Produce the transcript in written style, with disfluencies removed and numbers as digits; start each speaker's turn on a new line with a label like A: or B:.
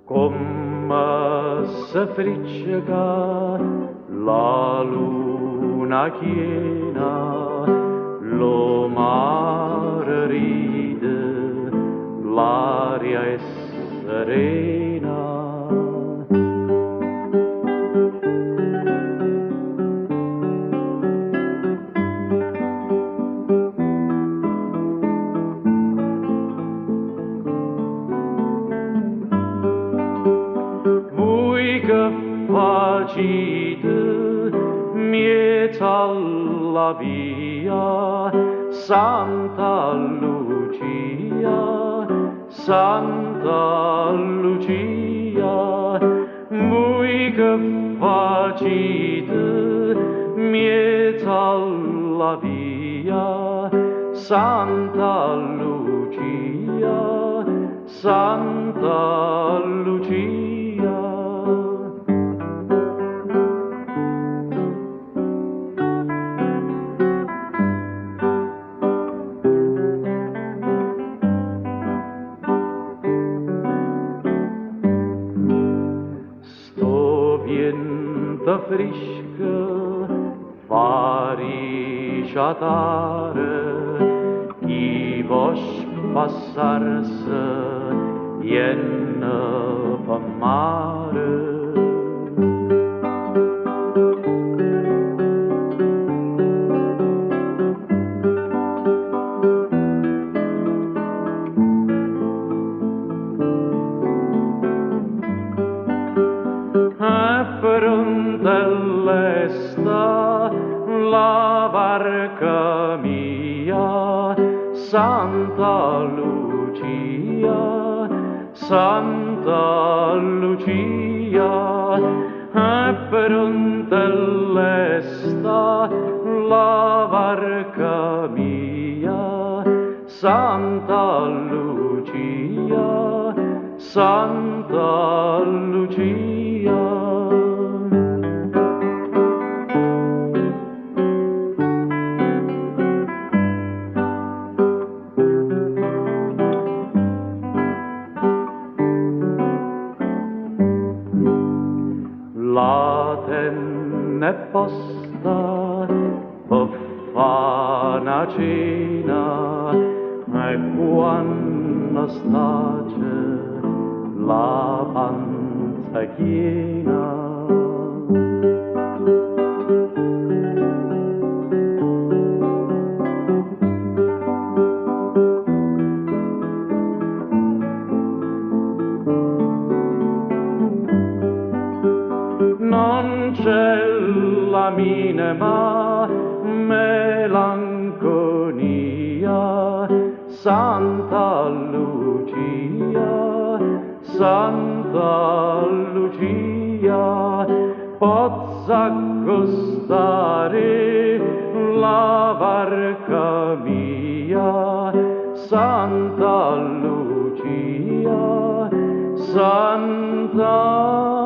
A: Come se friccica la luna chiena, lo mare ride, l'aria è serena. Che facite mieta alla via, Santa Lucia, Santa Lucia. Voi che facite mieta alla via, Santa Lucia, Santa Lucia. Vento fresco fa risciatare chi vos passarse ienne per mare. Sta la barca mia, Santa Lucia, Santa Lucia, è pronta sta la barca mia, Santa Lucia, Santa Lucia. La tenne posta per fa' una cena e quando stace la panza piena. Non c'è la minima melanconia, Santa Lucia, Santa Lucia, pozza accostare la barca mia, Santa Lucia, Santa